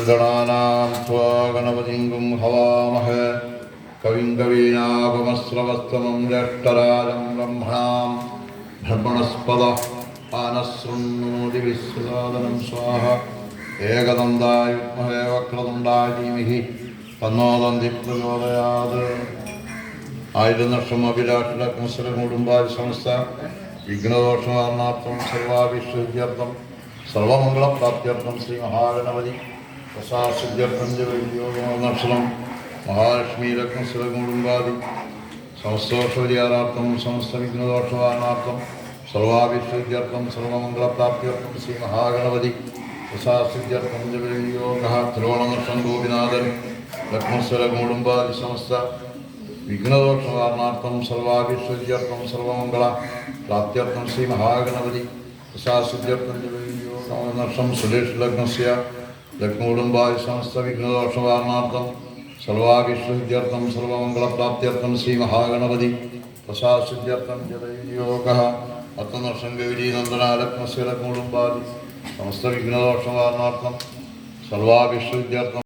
ഗണാനാം ത്വാ ഗണപതിം ഹവാമഹേ കവിം കവീനാപമസ്രവസ്തമം ജ്യേഷ്ഠരാജം ബ്രഹ്മണാം ബ്രഹ്മണസ്പദ ആനശൃണ്ണോതി വിശ്വസാദനം സ്വാഹ ഏകദന്തായ വിദ്മഹേ വക്രതുണ്ടായ ധീമഹി തന്നോ ദന്തി പ്രചോദയാത്. 1000 വർഷം അഭിലാഷ കുടുംബായ സംസ്ഥ വിഘ്നദോഷവാരണാർത്ഥം സർവാഭിശ്വര്യർത്ഥം സർവമംഗളപ്രാപ്ത്യർത്ഥം ശ്രീ മഹാഗണപതി പ്രസാദസിദ്ധ്യർത്ഥം ജപയോഗമർണക്ഷരം മഹാലക്ഷ്മി രത്നസ്ഥല കുടുംബാദി സമസ്തോഷപരിഹാരാർത്ഥം സമസ്ത വിഘ്നദോഷവാരണാർത്ഥം സർവാഭിശ്വര്യർത്ഥം സർവമംഗളപ്രാപ്ത്യർത്ഥം ശ്രീ മഹാഗണപതി പ്രസാദസിദ്ധ്യർത്ഥം ജപയോഗ തിരുവോണനക്ഷം ഗോപിനാഥൻ രത്നസ്ഥല കുടുംബാദി സമസ്ത വിഘ്നദോഷവാരണാർത്ഥം സർവാഭിശ്വര്യർത്ഥം സർവമംഗള പ്രാപ്ത്യർത്ഥം ശ്രീ മഹാഗണപതി പ്രസാദസിദ്ധ്യർത്ഥം ജപയോഗം സുരേഷ് ലഗ്നസ്യ ലഗ്നകുടുംബായ സമസ്ത വിഘ്നദോഷവാരണാർത്ഥം സർവാഭിശ്വര്യർത്ഥം സർവമംഗളപ്രാപ്ത്യർത്ഥം ശ്രീ മഹാഗണപതി പ്രസാദസിദ്ധ്യർത്ഥം ജപയോഗ 10 വർഷം ഗൗരീനന്ദന ലഗ്നസ്യ ലഗ്നകുടുംബാദി സമസ്ത വിഘ്നദോഷവാരണാർത്ഥം സർവാഭിശ്വര്യർത്ഥം